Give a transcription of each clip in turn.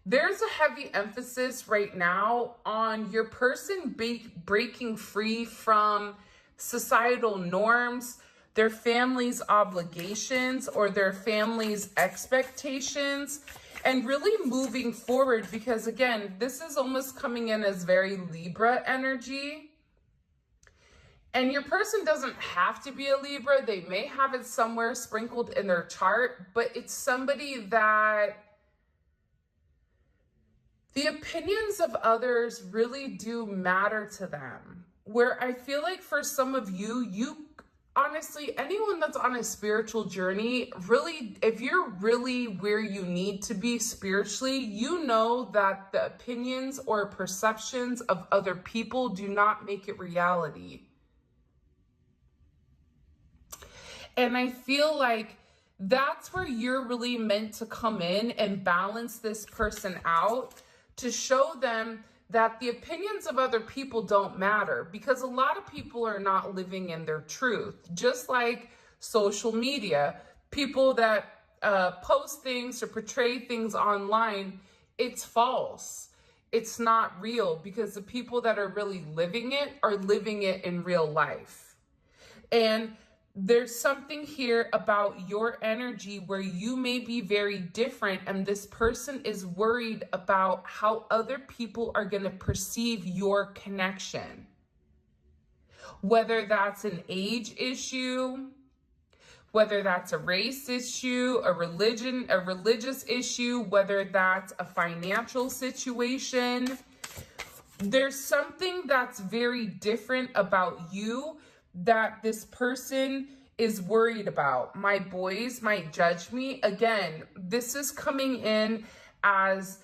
there's a heavy emphasis right now on your person breaking free from societal norms, their family's obligations, or their family's expectations, and really moving forward, because again, this is almost coming in as very Libra energy. And your person doesn't have to be a Libra. They may have it somewhere sprinkled in their chart, but it's somebody that the opinions of others really do matter to them. Where I feel like for some of you honestly, anyone that's on a spiritual journey, really, if you're really where you need to be spiritually, you know that the opinions or perceptions of other people do not make it reality. And I feel like that's where you're really meant to come in and balance this person out, to show them that the opinions of other people don't matter, because a lot of people are not living in their truth. Just like social media, people that post things or portray things online, it's false. It's not real, because the people that are really living it are living it in real life. And there's something here about your energy where you may be very different, and this person is worried about how other people are going to perceive your connection. Whether that's an age issue, whether that's a race issue, a religious issue, whether that's a financial situation. There's something that's very different about you that this person is worried about. My boys might judge me. Again, this is coming in as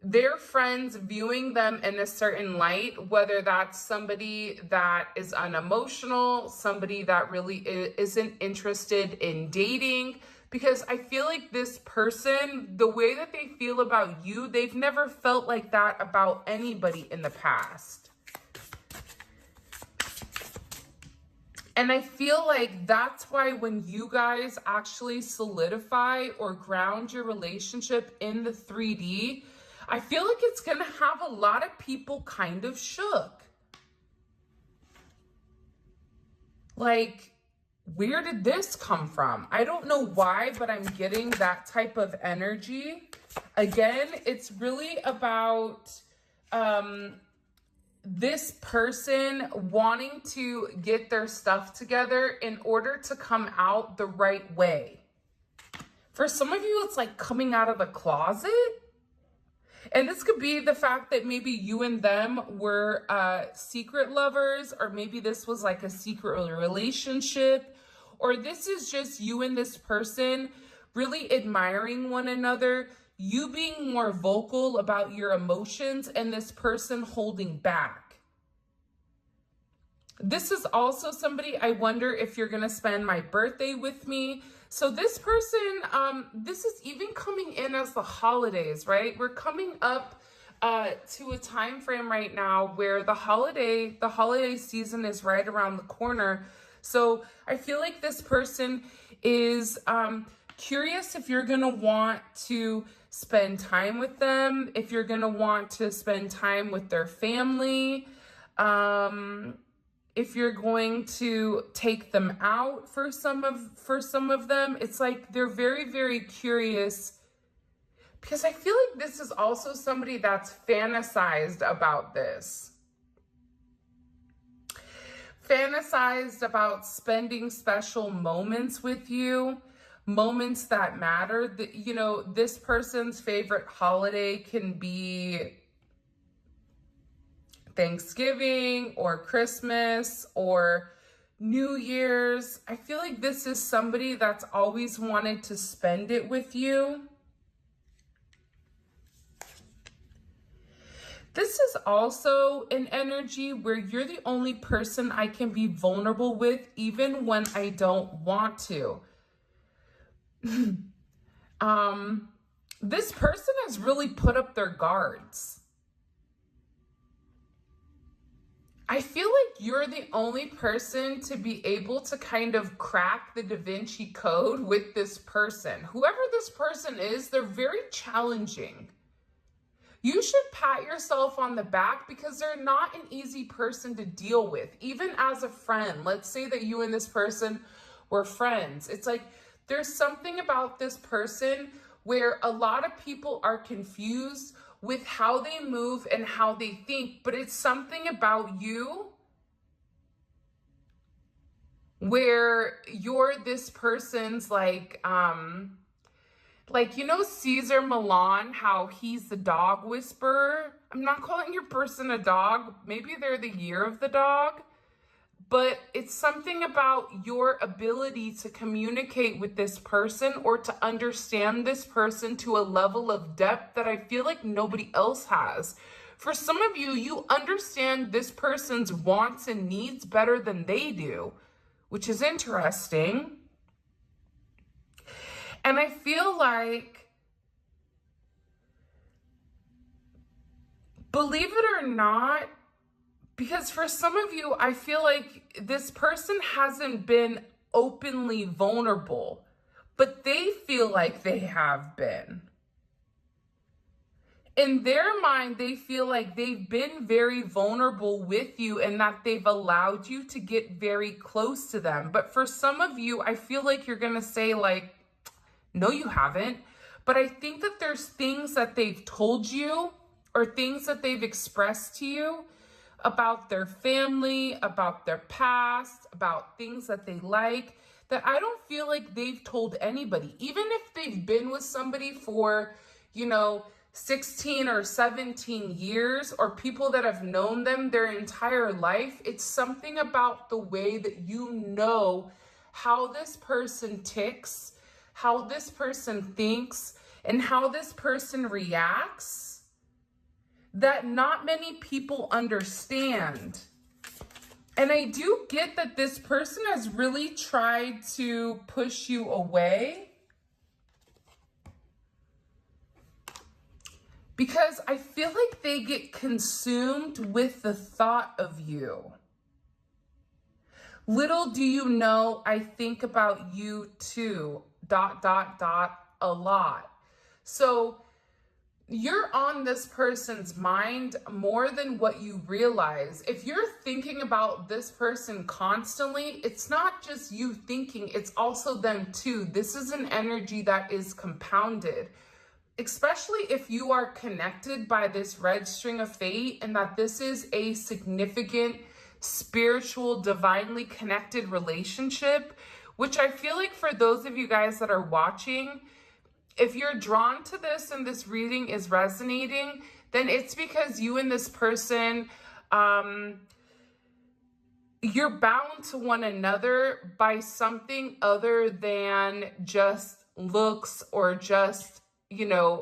their friends viewing them in a certain light, whether that's somebody that is unemotional, somebody that really isn't interested in dating. Because I feel like this person, the way that they feel about you, they've never felt like that about anybody in the past. And I feel like that's why when you guys actually solidify or ground your relationship in the 3D, I feel like it's going to have a lot of people kind of shook. Like, where did this come from? I don't know why, but I'm getting that type of energy. Again, it's really about this person wanting to get their stuff together in order to come out the right way. For some of you, it's like coming out of the closet. And this could be the fact that maybe you and them were secret lovers, or maybe this was like a secret relationship, or this is just you and this person really admiring one another, you being more vocal about your emotions and this person holding back. This is also somebody, I wonder if you're going to spend my birthday with me. So this person, this is even coming in as the holidays, right? We're coming up to a time frame right now where the holiday season is right around the corner. So I feel like this person is curious if you're going to want to spend time with them, if you're going to want to spend time with their family, if you're going to take them out for some of them. It's like they're very, very curious, because I feel like this is also somebody that's fantasized about this. Fantasized about spending special moments with you. Moments that matter. You know, this person's favorite holiday can be Thanksgiving or Christmas or New Year's. I feel like this is somebody that's always wanted to spend it with you. This is also an energy where you're the only person I can be vulnerable with, even when I don't want to. This person has really put up their guards. I feel like you're the only person to be able to kind of crack the Da Vinci Code with this person. Whoever this person is, they're very challenging. you should pat yourself on the back because they're not an easy person to deal with. Even as a friend, let's say that you and this person were friends. It's like there's something about this person where a lot of people are confused with how they move and how they think, but it's something about you where you're this person's you know Caesar Milan, how he's the dog whisperer. I'm not calling your person a dog. Maybe they're the year of the dog. But it's something about your ability to communicate with this person or to understand this person to a level of depth that I feel like nobody else has. For some of you, you understand this person's wants and needs better than they do, which is interesting. And I feel like, believe it or not, because for some of you, I feel like this person hasn't been openly vulnerable, but they feel like they have been. In their mind, they feel like they've been very vulnerable with you and that they've allowed you to get very close to them. But for some of you, I feel like you're going to say like, no, you haven't. But I think that there's things that they've told you or things that they've expressed to you about their family, about their past, about things that they like, that I don't feel like they've told anybody. Even if they've been with somebody for, 16 or 17 years, or people that have known them their entire life, it's something about the way that you know how this person ticks, how this person thinks, and how this person reacts that not many people understand. And I do get that this person has really tried to push you away because I feel like they get consumed with the thought of you. Little do you know, I think about you too, ... a lot. So you're on this person's mind more than what you realize. If you're thinking about this person constantly, it's not just you thinking, it's also them too. This is an energy that is compounded, especially if you are connected by this red string of fate and that this is a significant, spiritual, divinely connected relationship, which I feel like for those of you guys that are watching, if you're drawn to this and this reading is resonating, then it's because you and this person, you're bound to one another by something other than just looks or just,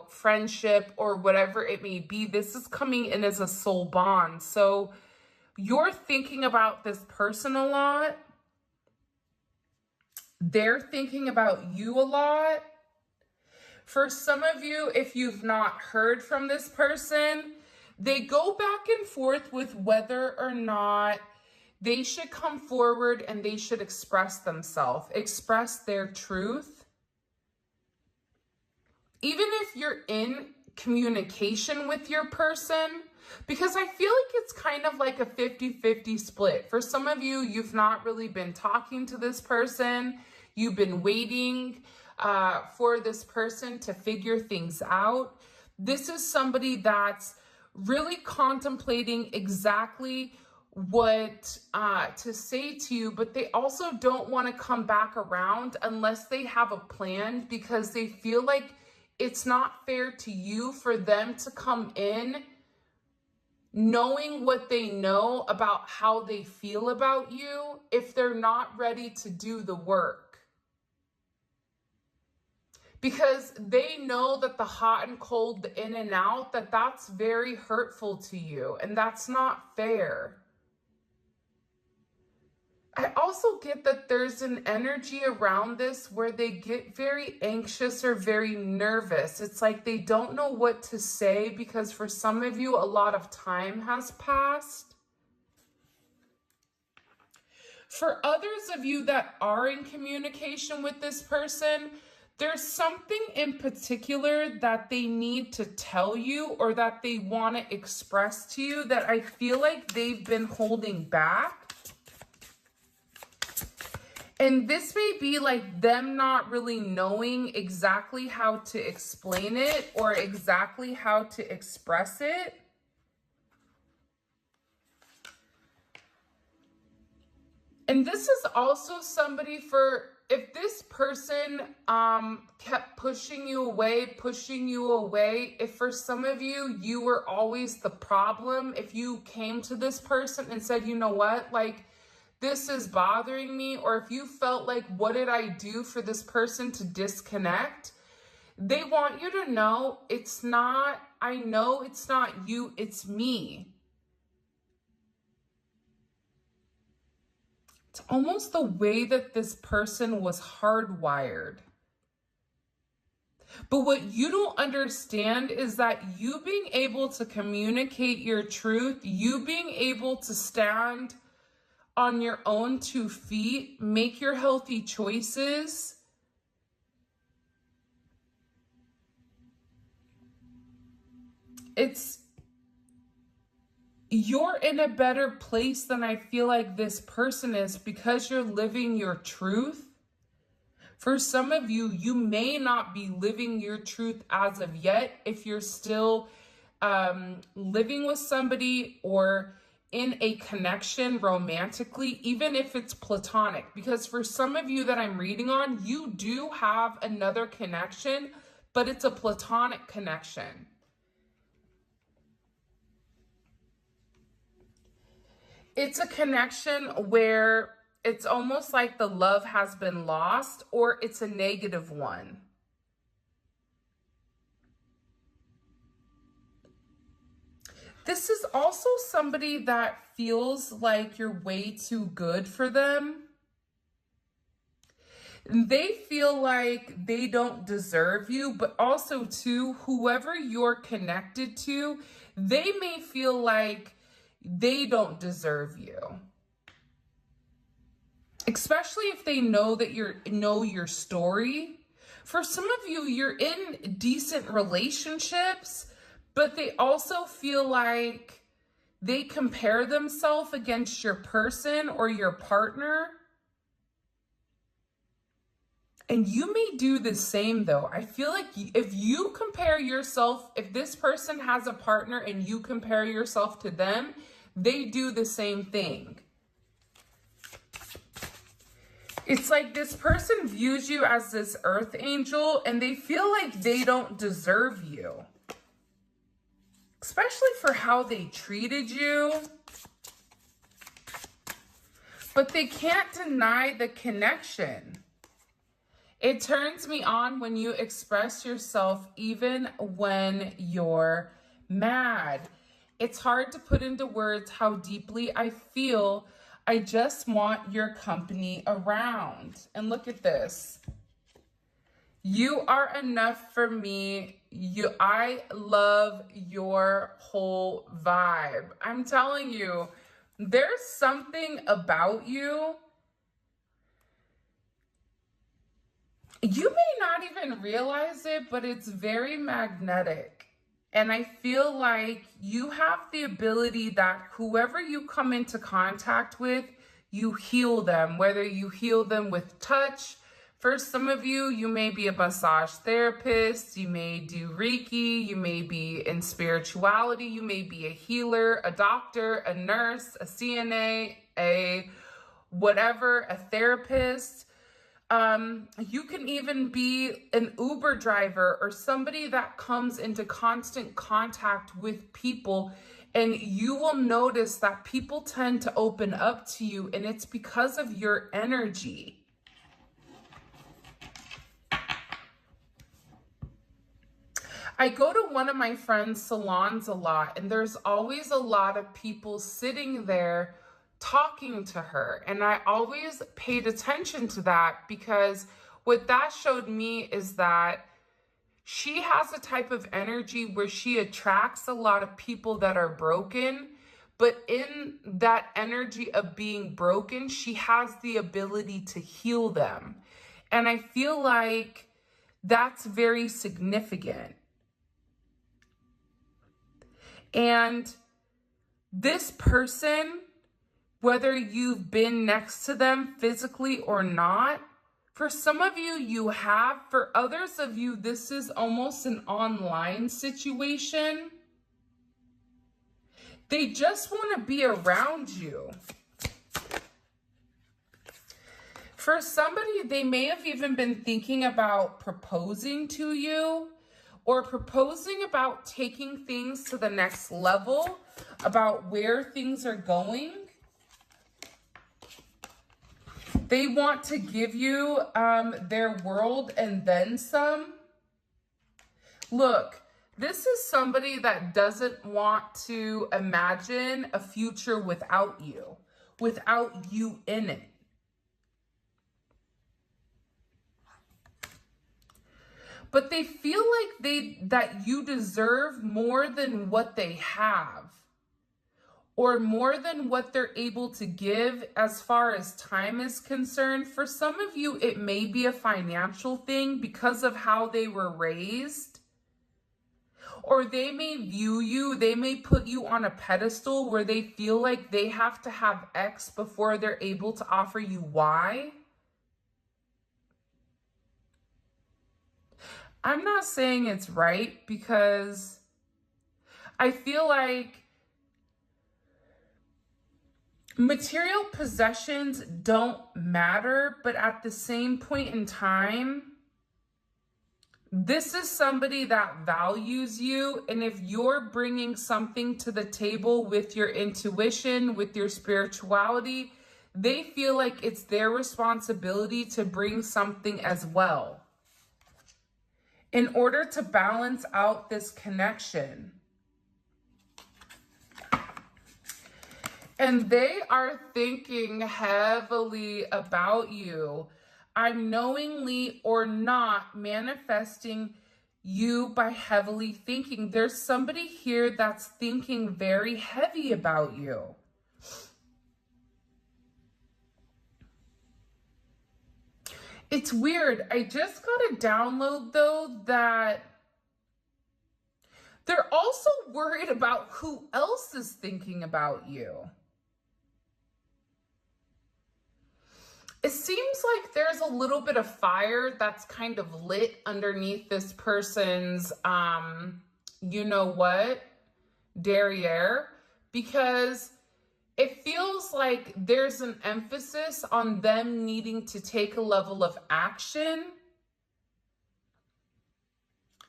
friendship or whatever it may be. This is coming in as a soul bond. So you're thinking about this person a lot. They're thinking about you a lot. For some of you, if you've not heard from this person, they go back and forth with whether or not they should come forward and they should express themselves, express their truth. Even if you're in communication with your person, because I feel like it's kind of like a 50-50 split. For some of you, you've not really been talking to this person. You've been waiting for this person to figure things out. This is somebody that's really contemplating exactly what to say to you, but they also don't want to come back around unless they have a plan, because they feel like it's not fair to you for them to come in knowing what they know about how they feel about you if they're not ready to do the work. Because they know that the hot and cold, the in and out, that's very hurtful to you, and that's not fair. I also get that there's an energy around this where they get very anxious or very nervous. It's like they don't know what to say because for some of you, a lot of time has passed. For others of you that are in communication with this person, There's something in particular that they need to tell you or that they want to express to you that I feel like they've been holding back. And this may be like them not really knowing exactly how to explain it or exactly how to express it. And this is also somebody for, if this person kept pushing you away, if for some of you, you were always the problem, if you came to this person and said, you know what, like, this is bothering me, or if you felt like, what did I do for this person to disconnect? They want you to know it's not, I know it's not you, it's me. It's almost the way that this person was hardwired. But what you don't understand is that you being able to communicate your truth, you being able to stand on your own 2 feet, make your healthy choices, you're in a better place than I feel like this person is because you're living your truth. For some of you, you may not be living your truth as of yet if you're still living with somebody or in a connection romantically, even if it's platonic. Because for some of you that I'm reading on, you do have another connection, but it's a platonic connection. It's a connection where it's almost like the love has been lost, or it's a negative one. This is also somebody that feels like you're way too good for them. They feel like they don't deserve you, but also too, whoever you're connected to, they may feel like they don't deserve you. Especially if they know that know your story. For some of you, you're in decent relationships, but they also feel like they compare themselves against your person or your partner. And you may do the same though. I feel like if you compare yourself, if this person has a partner and you compare yourself to them, they do the same thing. It's like this person views you as this earth angel and they feel like they don't deserve you. Especially for how they treated you. But they can't deny the connection. It turns me on when you express yourself even when you're mad. It's hard to put into words how deeply I feel. I just want your company around. And look at this. You are enough for me. I love your whole vibe. I'm telling you, there's something about you. You may not even realize it, but it's very magnetic. And I feel like you have the ability that whoever you come into contact with, you heal them, whether you heal them with touch. For some of you, you may be a massage therapist, you may do Reiki, you may be in spirituality, you may be a healer, a doctor, a nurse, a CNA, a whatever, a therapist. You can even be an Uber driver or somebody that comes into constant contact with people, and you will notice that people tend to open up to you, and it's because of your energy. I go to one of my friend's salons a lot, and there's always a lot of people sitting there talking to her. And I always paid attention to that because what that showed me is that she has a type of energy where she attracts a lot of people that are broken, but in that energy of being broken, she has the ability to heal them. And I feel like That's very significant. And this person, whether you've been next to them physically or not, for some of you, you have. For others of you, this is almost an online situation. They just want to be around you. For somebody, they may have even been thinking about proposing to you, or proposing about taking things to the next level, about where things are going. They want to give you their world and then some. Look, this is somebody that doesn't want to imagine a future without you in it. But they feel like that you deserve more than what they have, or more than what they're able to give as far as time is concerned. For some of you, it may be a financial thing because of how they were raised. Or they may view you, they may put you on a pedestal where they feel like they have to have X before they're able to offer you Y. I'm not saying it's right, because I feel like material possessions don't matter, but at the same point in time, this is somebody that values you. And if you're bringing something to the table with your intuition, with your spirituality, they feel like it's their responsibility to bring something as well, in order to balance out this connection. And they are thinking heavily about you. I'm knowingly or not manifesting you by heavily thinking. There's somebody here that's thinking very heavy about you. It's weird. I just got a download, though, that they're also worried about who else is thinking about you. It seems like there's a little bit of fire that's kind of lit underneath this person's, you know what, derriere, because it feels like there's an emphasis on them needing to take a level of action,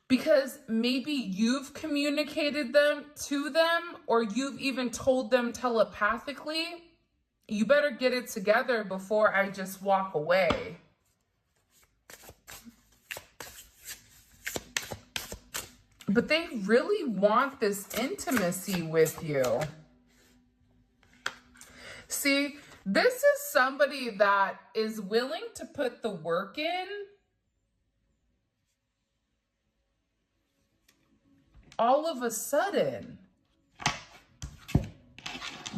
because maybe you've communicated them to them, or you've even told them telepathically, you better get it together before I just walk away. But they really want this intimacy with you. See, this is somebody that is willing to put the work in. All of a sudden.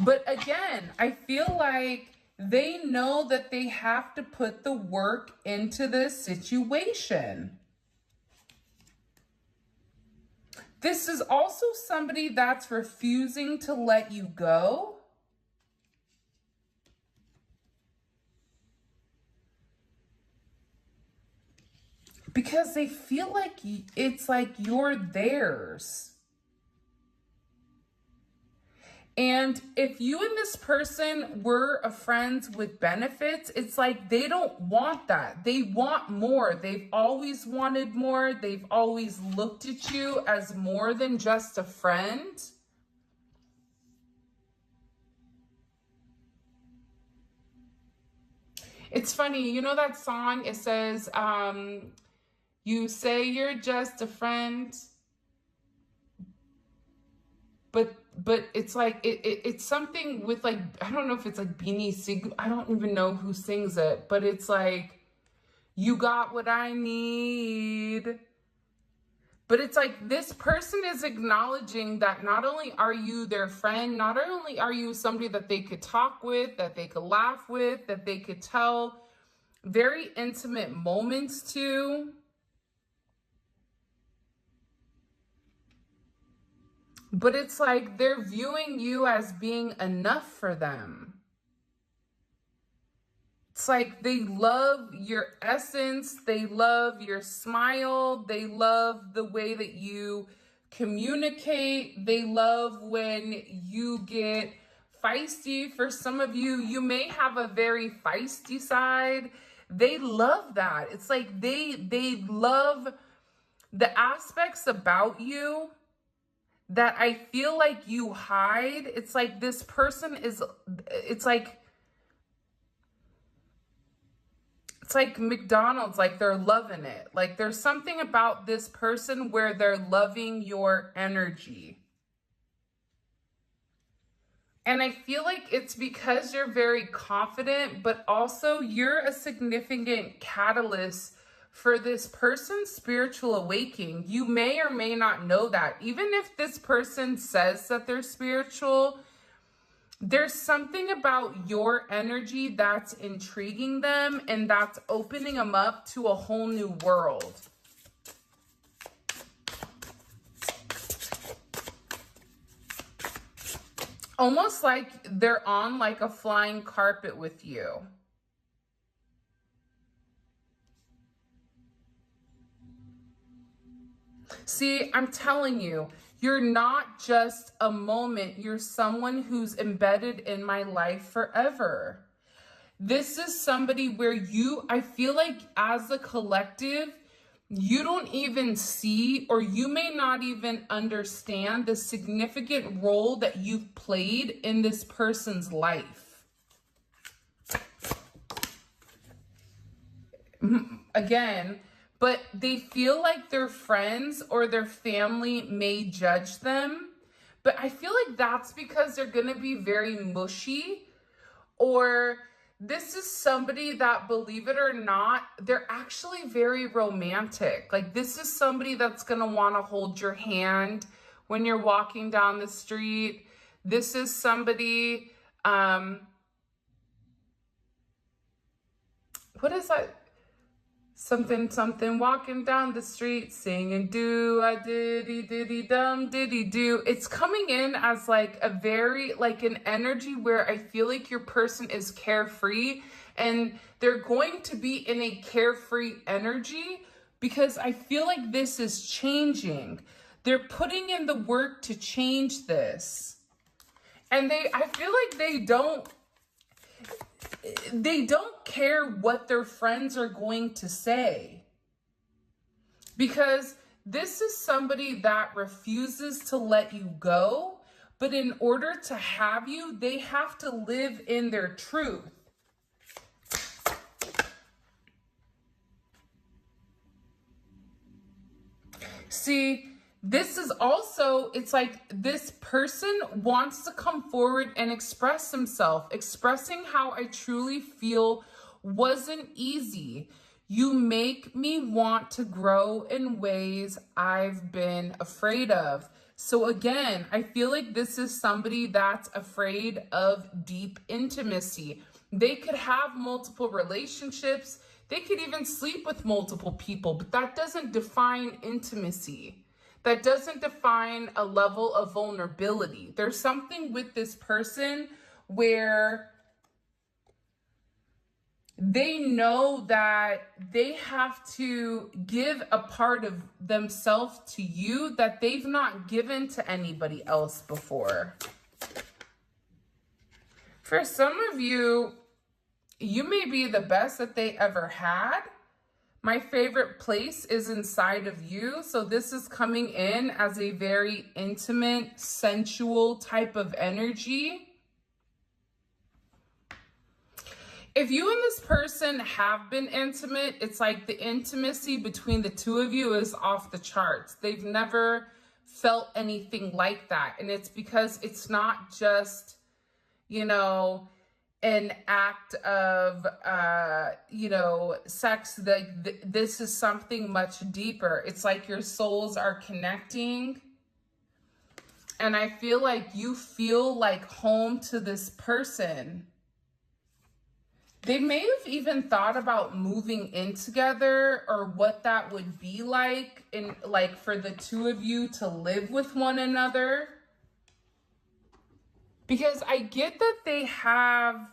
But again, I feel like they know that they have to put the work into this situation. This is also somebody that's refusing to let you go. Because they feel like it's like you're theirs. And if you and this person were a friends with benefits, it's like they don't want that. They want more. They've always wanted more. They've always looked at you as more than just a friend. It's funny, you know that song? It says, you say you're just a friend, but it's like, it's something with like, I don't know if it's like Beanie Sig, I don't even know who sings it, but it's like, you got what I need. But it's like, this person is acknowledging that not only are you their friend, not only are you somebody that they could talk with, that they could laugh with, that they could tell very intimate moments to, But it's like they're viewing you as being enough for them. It's like they love your essence. They love your smile. They love the way that you communicate. They love when you get feisty. For some of you, you may have a very feisty side. They love that. It's like they love the aspects about you that I feel like you hide. It's like this person is, it's like McDonald's, like they're loving it. Like there's something about this person where they're loving your energy. And I feel like it's because you're very confident, but also you're a significant catalyst for this person's spiritual awakening. You may or may not know that. Even if this person says that they're spiritual, there's something about your energy that's intriguing them and that's opening them up to a whole new world. Almost like they're on like a flying carpet with you. See, I'm telling you, you're not just a moment. You're someone who's embedded in my life forever. This is somebody where I feel like as a collective, you don't even see, or you may not even understand the significant role that you've played in this person's life. Again, but they feel like their friends or their family may judge them. But I feel like that's because they're going to be very mushy, or this is somebody that, believe it or not, they're actually very romantic. Like this is somebody that's going to want to hold your hand when you're walking down the street. This is somebody, what is that? Something, walking down the street, singing do-a-diddy-diddy-dum-diddy-do. It's coming in as like a very, like an energy where I feel like your person is carefree, and they're going to be in a carefree energy because I feel like this is changing. They're putting in the work to change this. And I feel like they don't care what their friends are going to say, because this is somebody that refuses to let you go, but in order to have you, they have to live in their truth. See, this is also, it's like this person wants to come forward and express himself. Expressing how I truly feel wasn't easy. You make me want to grow in ways I've been afraid of. So again, I feel like this is somebody that's afraid of deep intimacy. They could have multiple relationships. They could even sleep with multiple people, but that doesn't define intimacy. That doesn't define a level of vulnerability. There's something with this person where they know that they have to give a part of themselves to you that they've not given to anybody else before. For some of you, you may be the best that they ever had. My favorite place is inside of you. So this is coming in as a very intimate, sensual type of energy. If you and this person have been intimate, it's like the intimacy between the two of you is off the charts. They've never felt anything like that. And it's because it's not just, an act of, sex. This is something much deeper. It's like your souls are connecting. And I feel like you feel like home to this person. They may have even thought about moving in together, or what that would be like, for the two of you to live with one another. Because I get that they have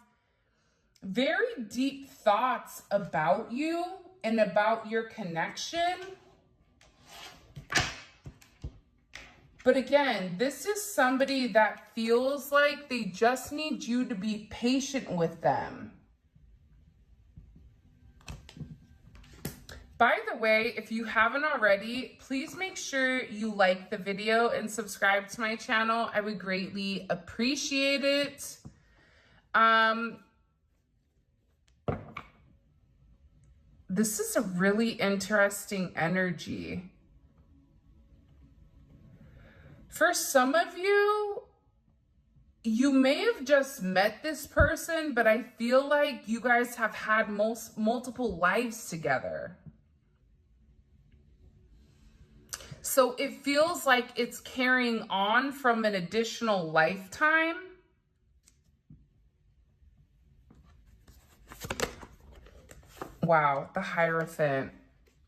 very deep thoughts about you and about your connection. But again, this is somebody that feels like they just need you to be patient with them. By the way, if you haven't already, please make sure you like the video and subscribe to my channel. I would greatly appreciate it. This is a really interesting energy. For some of you, you may have just met this person, but I feel like you guys have had multiple lives together. So it feels like it's carrying on from an additional lifetime. Wow, the Hierophant.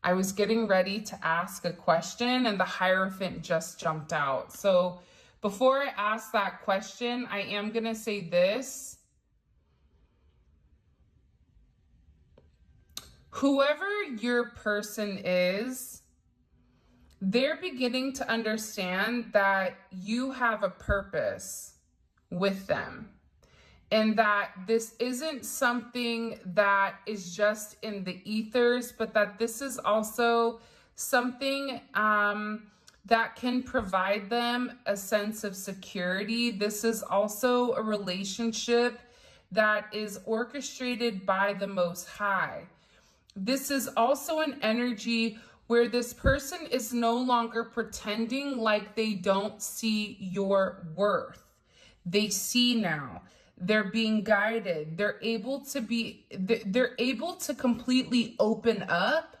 I was getting ready to ask a question and the Hierophant just jumped out. So before I ask that question, I am going to say this. Whoever your person is, they're beginning to understand that you have a purpose with them. And that this isn't something that is just in the ethers, but that this is also something that can provide them a sense of security. This is also a relationship that is orchestrated by the Most High. This is also an energy where this person is no longer pretending like they don't see your worth. They see now. They're being guided. They're able to completely open up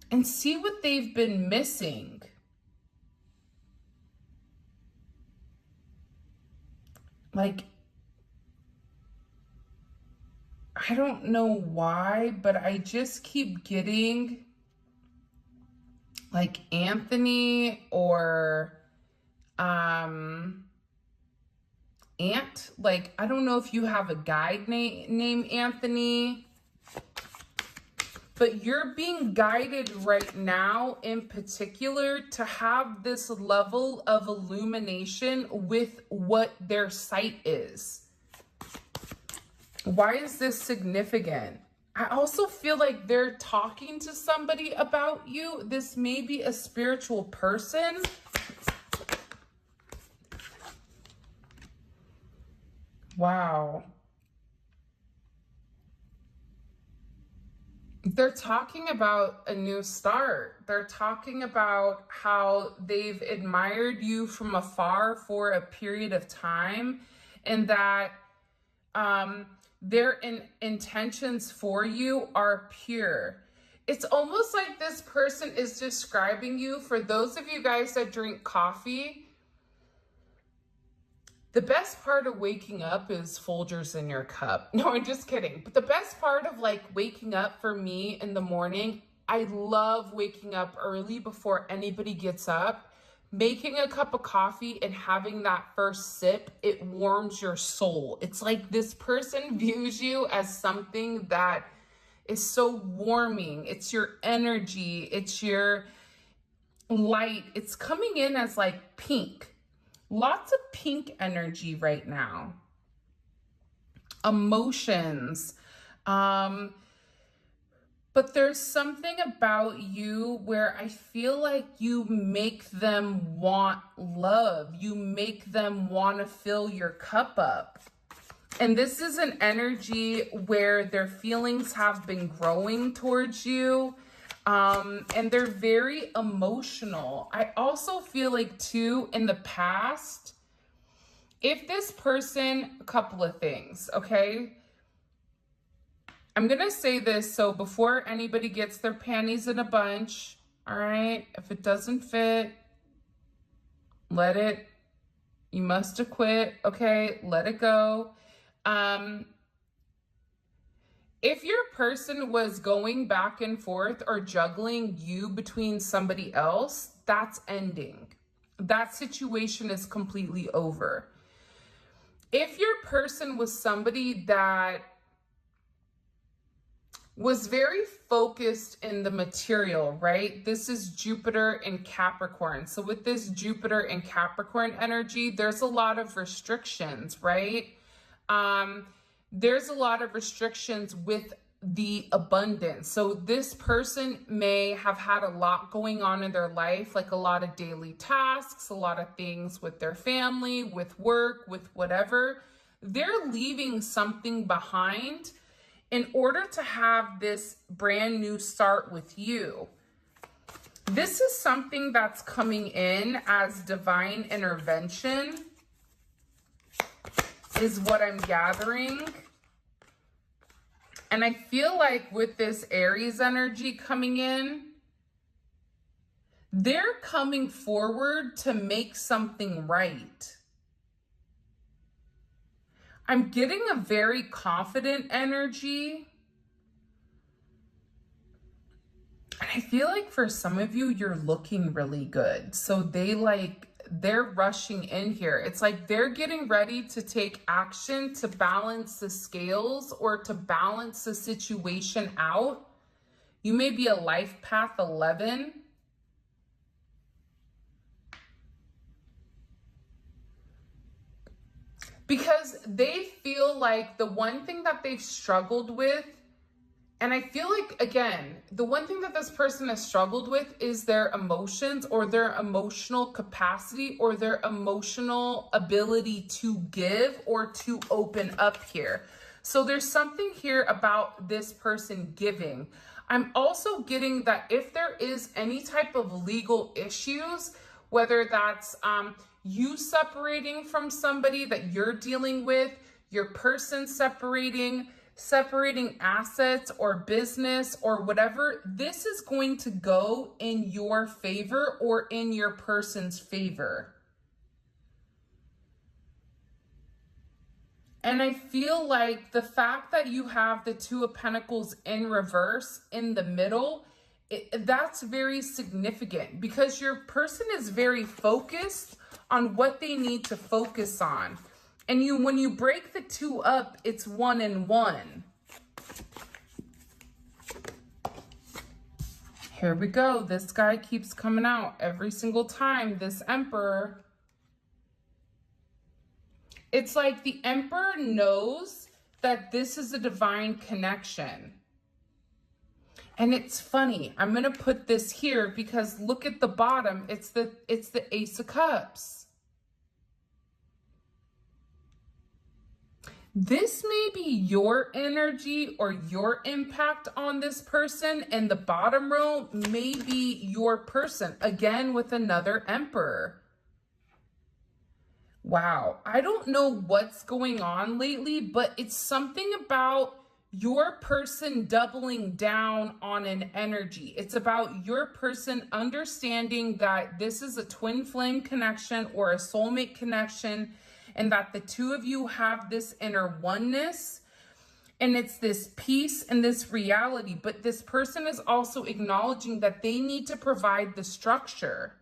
and see what they've been missing. Like, I don't know why, but I just keep getting like Anthony or Ant. Like, I don't know if you have a guy named Anthony, but you're being guided right now in particular to have this level of illumination with what their sight is. Why is this significant? I also feel like they're talking to somebody about you. This may be a spiritual person. Wow. They're talking about a new start. They're talking about how they've admired you from afar for a period of time, and that their intentions for you are pure. It's almost like this person is describing you. For those of you guys that drink coffee, the best part of waking up is Folgers in your cup. No, I'm just kidding. But the best part of like waking up for me in the morning, I love waking up early before anybody gets up, making a cup of coffee and having that first sip. It warms your soul. It's like this person views you as something that is so warming. It's your energy. It's your light. It's coming in as like pink. Lots of pink energy right now. Emotions. But there's something about you where I feel like you make them want love. You make them want to fill your cup up. And this is an energy where their feelings have been growing towards you. And they're very emotional. I also feel like too, in the past, if this person, a couple of things, okay? I'm going to say this, so before anybody gets their panties in a bunch, all right? If it doesn't fit, let it, you must have quit, okay? Let it go. If your person was going back and forth or juggling you between somebody else, that's ending. that situation is completely over. If your person was somebody that was very focused in the material, right? This is Jupiter and Capricorn. So with this Jupiter and Capricorn energy, there's a lot of restrictions, right? There's a lot of restrictions with the abundance. So this person may have had a lot going on in their life, like a lot of daily tasks, a lot of things with their family, with work, with whatever. They're leaving something behind in order to have this brand new start with you. This is something that's coming in as divine intervention, is what I'm gathering. And I feel like with this Aries energy coming in, they're coming forward to make something right. I'm getting a very confident energy. And I feel like for some of you, you're looking really good. So they're rushing in here. It's like they're getting ready to take action to balance the scales or to balance the situation out. You may be a life path 11. Because they feel like the one thing that they've struggled with, and I feel like, again, the one thing that this person has struggled with is their emotions or their emotional capacity or their emotional ability to give or to open up here. So there's something here about this person giving. I'm also getting that if there is any type of legal issues, whether that's you separating from somebody that you're dealing with, your person separating assets or business or whatever, this is going to go in your favor or in your person's favor. And I feel like the fact that you have the Two of Pentacles in reverse in the middle, that's very significant because your person is very focused on what they need to focus on. And when you break the two up, it's 1 and 1. Here we go. This guy keeps coming out every single time. This Emperor. It's like the Emperor knows that this is a divine connection. And it's funny. I'm going to put this here because look at the bottom. It's the Ace of Cups. This may be your energy or your impact on this person, and the bottom row may be your person, again with another Emperor. Wow, I don't know what's going on lately, but it's something about your person doubling down on an energy. It's about your person understanding that this is a twin flame connection or a soulmate connection, and that the two of you have this inner oneness, and it's this peace and this reality. But this person is also acknowledging that they need to provide the structure.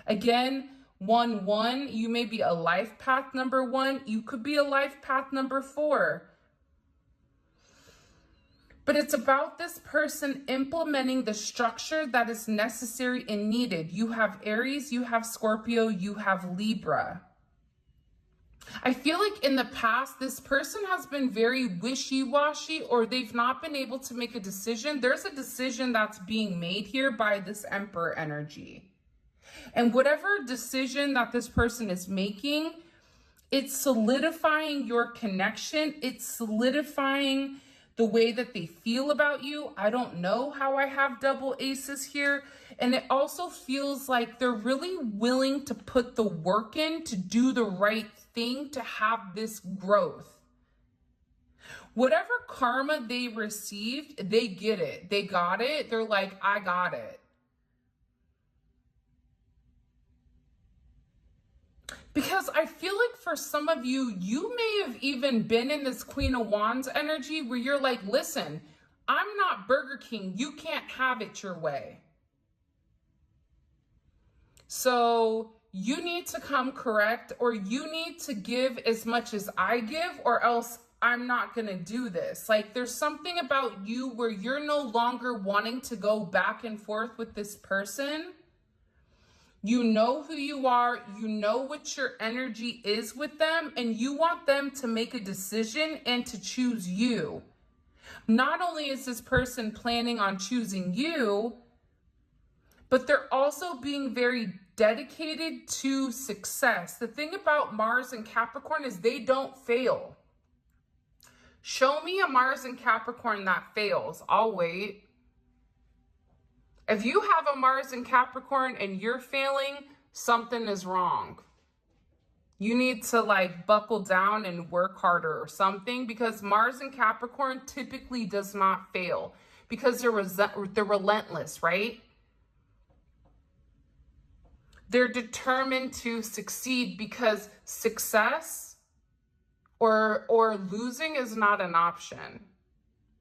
Again, 1-1, you may be a life path number 1. You could be a life path number 4. But it's about this person implementing the structure that is necessary and needed. You have Aries, you have Scorpio, you have Libra. I feel like in the past, this person has been very wishy-washy or they've not been able to make a decision. There's a decision that's being made here by this Emperor energy. And whatever decision that this person is making, it's solidifying your connection. It's solidifying the way that they feel about you. I don't know how I have double aces here. And it also feels like they're really willing to put the work in to do the right thing to have this growth. Whatever karma they received, they get it. They got it. They're like, I got it. Because I feel like for some of you, you may have even been in this Queen of Wands energy where you're like, listen, I'm not Burger King. You can't have it your way. So you need to come correct, or you need to give as much as I give, or else I'm not going to do this. Like, there's something about you where you're no longer wanting to go back and forth with this person. You know who you are, you know what your energy is with them, and you want them to make a decision and to choose you. Not only is this person planning on choosing you, but they're also being very dedicated to success. The thing about Mars and Capricorn is they don't fail. Show me a Mars and Capricorn that fails. I'll wait. If you have a Mars and Capricorn and you're failing, something is wrong. You need to like buckle down and work harder or something, because Mars and Capricorn typically does not fail because they're relentless, right? They're determined to succeed because success or losing is not an option.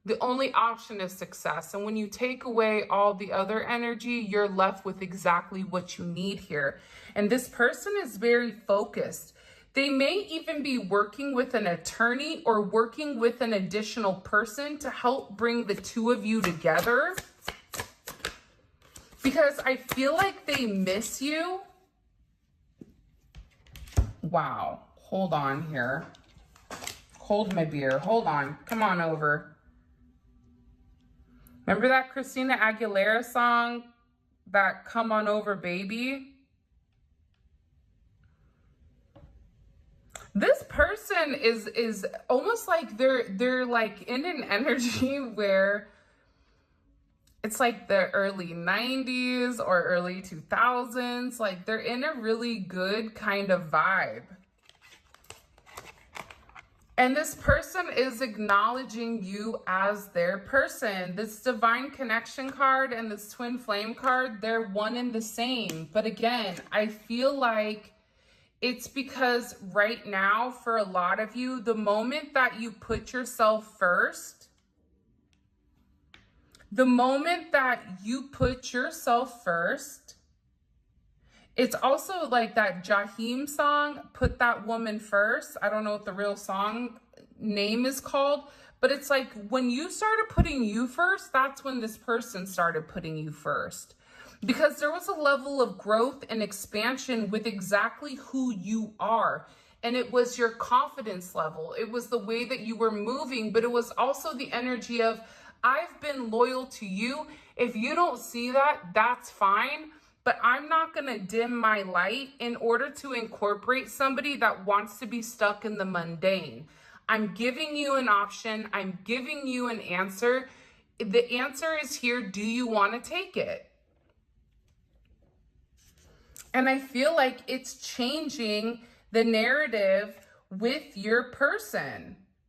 The only option is success. And when you take away all the other energy, you're left with exactly what you need here. And this person is very focused. They may even be working with an attorney or working with an additional person to help bring the two of you together, because I feel like they miss you. Wow. Hold on here. Hold my beer. Hold on. Come on over. Remember that Christina Aguilera song, that Come On Over Baby? This person is almost like they're like in an energy where it's like the early 90s or early 2000s. Like, they're in a really good kind of vibe. And this person is acknowledging you as their person. This divine connection card and this twin flame card, they're one and the same. But again, I feel like it's because right now, for a lot of you, the moment that you put yourself first, it's also like that Jaheim song, Put That Woman First. I don't know what the real song name is called, but it's like when you started putting you first, that's when this person started putting you first. Because there was a level of growth and expansion with exactly who you are. And it was your confidence level. It was the way that you were moving, but it was also the energy of, I've been loyal to you. If you don't see that, that's fine. But I'm not going to dim my light in order to incorporate somebody that wants to be stuck in the mundane. I'm giving you an option. I'm giving you an answer. The answer is here. Do you want to take it? And I feel like it's changing the narrative with your person.